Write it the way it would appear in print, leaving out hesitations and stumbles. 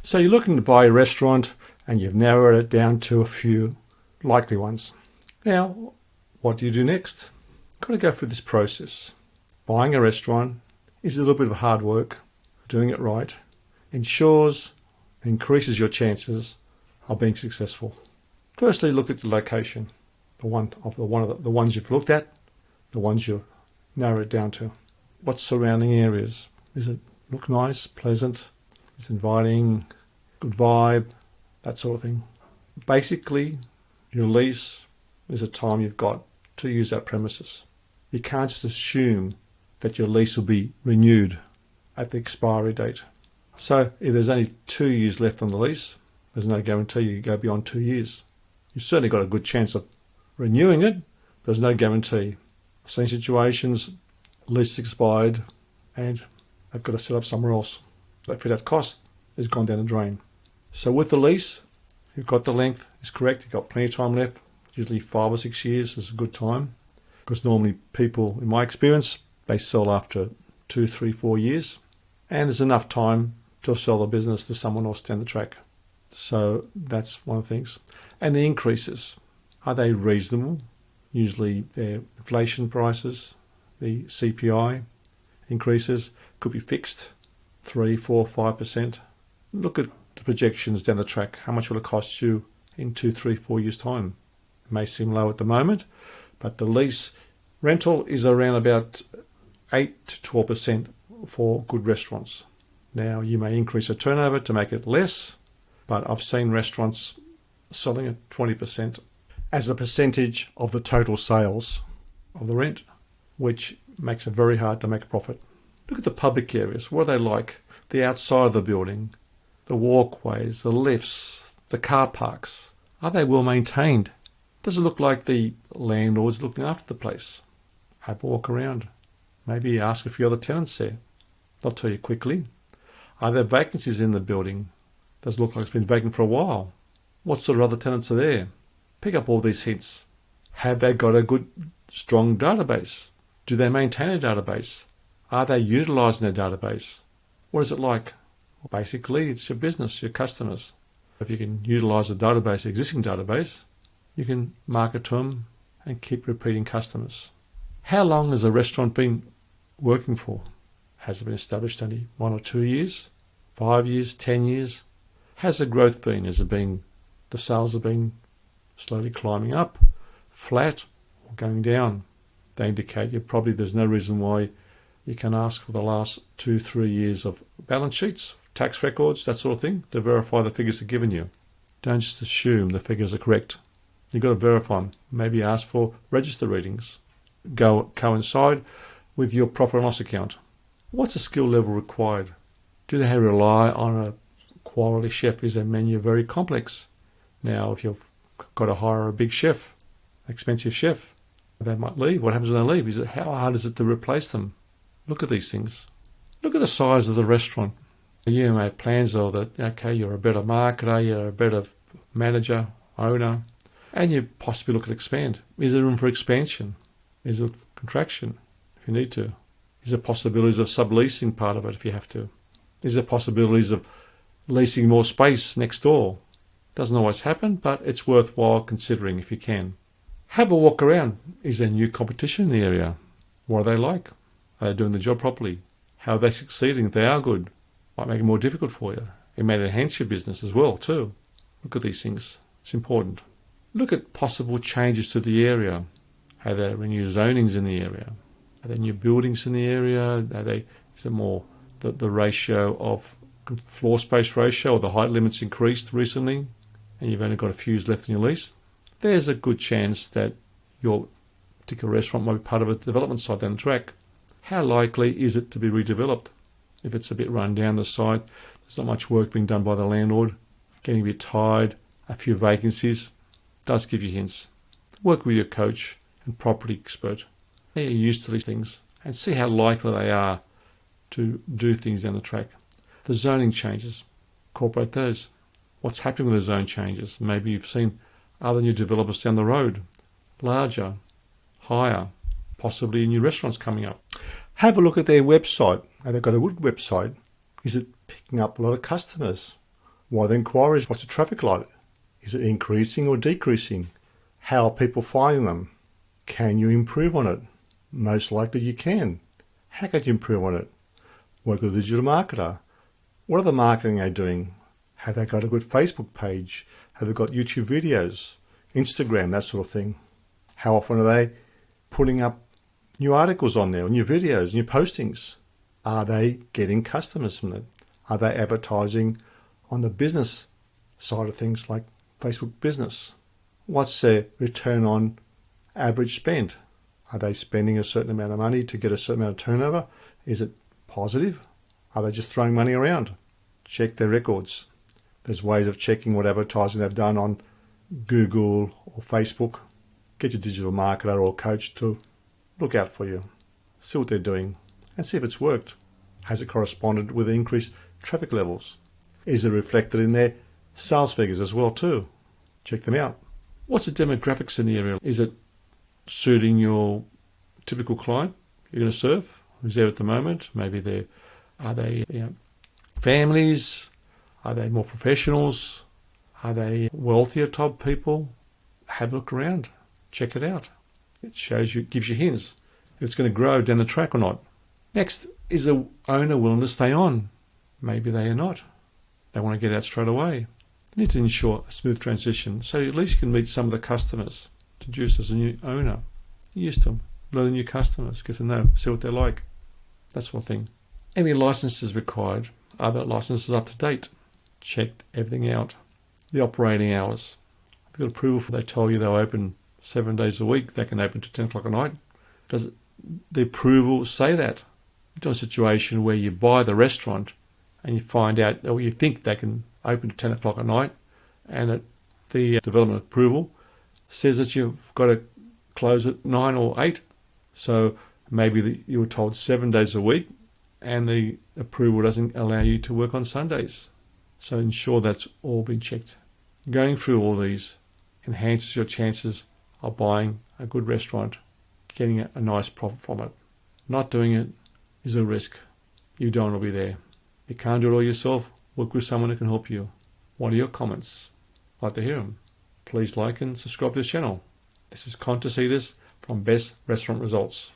So you're looking to buy a restaurant and you've narrowed it down to a few likely ones. Now, what do you do next? Got to go through this process. Buying a restaurant is a little bit of hard work. Doing it right increases your chances of being successful. Firstly, look at the location. The ones you've looked at, the ones you've narrowed it down to. What's surrounding areas? Does it look nice, pleasant? It's inviting, good vibe, that sort of thing. Basically, your lease is a time you've got to use that premises. You can't just assume that your lease will be renewed at the expiry date. So if there's only 2 years left on the lease, there's no guarantee you go beyond 2 years. You've certainly got a good chance of renewing it. There's no guarantee. I've seen situations, lease expired, and they've got to set up somewhere else. That cost has gone down the drain. So with the lease, you've got the length is correct. You've got plenty of time left. Usually 5 or 6 years is a good time, because normally people, in my experience, they sell after 2, 3, 4 years, and there's enough time to sell the business to someone else down the track. So that's one of the things. And the increases, are they reasonable? Usually they're inflation prices, the CPI increases, could be fixed 3, 4, 5%. Look at the projections down the track. How much will it cost you in 2, 3, 4 years' time? It may seem low at the moment, but the lease rental is around about 8 to 12% for good restaurants. Now, you may increase the turnover to make it less, but I've seen restaurants selling at 20% as a percentage of the total sales of the rent, which makes it very hard to make a profit. Look at the public areas. What are they like? The outside of the building, the walkways, the lifts, the car parks. Are they well maintained? Does it look like the landlord's looking after the place? Have a walk around. Maybe ask a few other tenants there. They'll tell you quickly. Are there vacancies in the building? Does it look like it's been vacant for a while? What sort of other tenants are there? Pick up all these hints. Have they got a good, strong database? Do they maintain a database? Are they utilising their database? What is it like? Well, basically, it's your business, your customers. If you can utilise a database, existing database, you can market to them and keep repeating customers. How long has a restaurant been working for? Has it been established only 1 or 2 years? 5 years? 10 years? How's the growth been? The sales have been slowly climbing up, flat, or going down? They indicate there's no reason why you can ask for the last 2, 3 years of balance sheets, tax records, that sort of thing, to verify the figures are given you. Don't just assume the figures are correct. You've got to verify them. Maybe ask for register readings. Coincide with your profit and loss account. What's the skill level required? Do they rely on a quality chef? Is their menu very complex? Now, if you've got to hire a big chef, expensive chef, they might leave. What happens when they leave? How hard is it to replace them? Look at these things. Look at the size of the restaurant. You make plans of that, okay, you're a better marketer, you're a better manager, owner, and you possibly look at expand. Is there room for expansion? Is there contraction if you need to? Is there possibilities of subleasing part of it if you have to? Is there possibilities of leasing more space next door? Doesn't always happen, but it's worthwhile considering if you can. Have a walk around. Is there new competition in the area? What are they like? Are they doing the job properly? How are they succeeding if they are good? Might make it more difficult for you. It may enhance your business as well too. Look at these things. It's important. Look at possible changes to the area. Are there new zonings in the area? Are there new buildings in the area? Is it more the ratio of floor space ratio, or the height limits increased recently and you've only got a few years left in your lease? There's a good chance that your particular restaurant might be part of a development site down the track. How likely is it to be redeveloped? If it's a bit run down the site, there's not much work being done by the landlord, getting a bit tired, a few vacancies, does give you hints. Work with your coach and property expert. They're used to these things and see how likely they are to do things down the track. The zoning changes, incorporate those. What's happening with the zone changes? Maybe you've seen other new developers down the road, larger, higher, possibly new restaurants coming up. Have a look at their website. Have they got a good website? Is it picking up a lot of customers? What are the inquiries? What's the traffic like? Is it increasing or decreasing? How are people finding them? Can you improve on it? Most likely you can. How can you improve on it? Work with a digital marketer. What other marketing are they doing? Have they got a good Facebook page? Have they got YouTube videos, Instagram, that sort of thing? How often are they putting up new articles on there, new videos, new postings? Are they getting customers from it? Are they advertising on the business side of things like Facebook business? What's their return on average spend? Are they spending a certain amount of money to get a certain amount of turnover? Is it positive? Are they just throwing money around? Check their records. There's ways of checking what advertising they've done on Google or Facebook. Get your digital marketer or coach to look out for you. See what they're doing and see if it's worked. Has it corresponded with increased traffic levels? Is it reflected in their sales figures as well too? Check them out. What's the demographics in the area? Is it suiting your typical client you're going to serve? Who's there at the moment? Maybe are they families? Are they more professionals? Are they wealthier type people? Have a look around. Check it out. It shows you, gives you hints if it's going to grow down the track or not. Next, is the owner willing to stay on? Maybe they are not. They want to get out straight away. You need to ensure a smooth transition so at least you can meet some of the customers. Introduce as a new owner. Get used to them. Learn the new customers. Get to know. See what they're like. That sort of thing. Any licenses required? Are the licenses up to date? Check everything out. The operating hours. They've got approval for, they told you they'll open 7 days a week. They can open to 10 o'clock at night. Does the approval say that? You're in a situation where you buy the restaurant and you find out, or you think they can open to 10 o'clock at night, and the development approval says that you've got to close at 9 or 8. So maybe you were told 7 days a week and the approval doesn't allow you to work on Sundays. So ensure that's all been checked. Going through all these enhances your chances of buying a good restaurant, getting a nice profit from it. Not doing it is a risk. You don't want to be there. You can't do it all yourself. Work with someone who can help you. What are your comments? I'd like to hear them. Please like and subscribe to this channel. This is Tastzidis from Best Restaurant Results.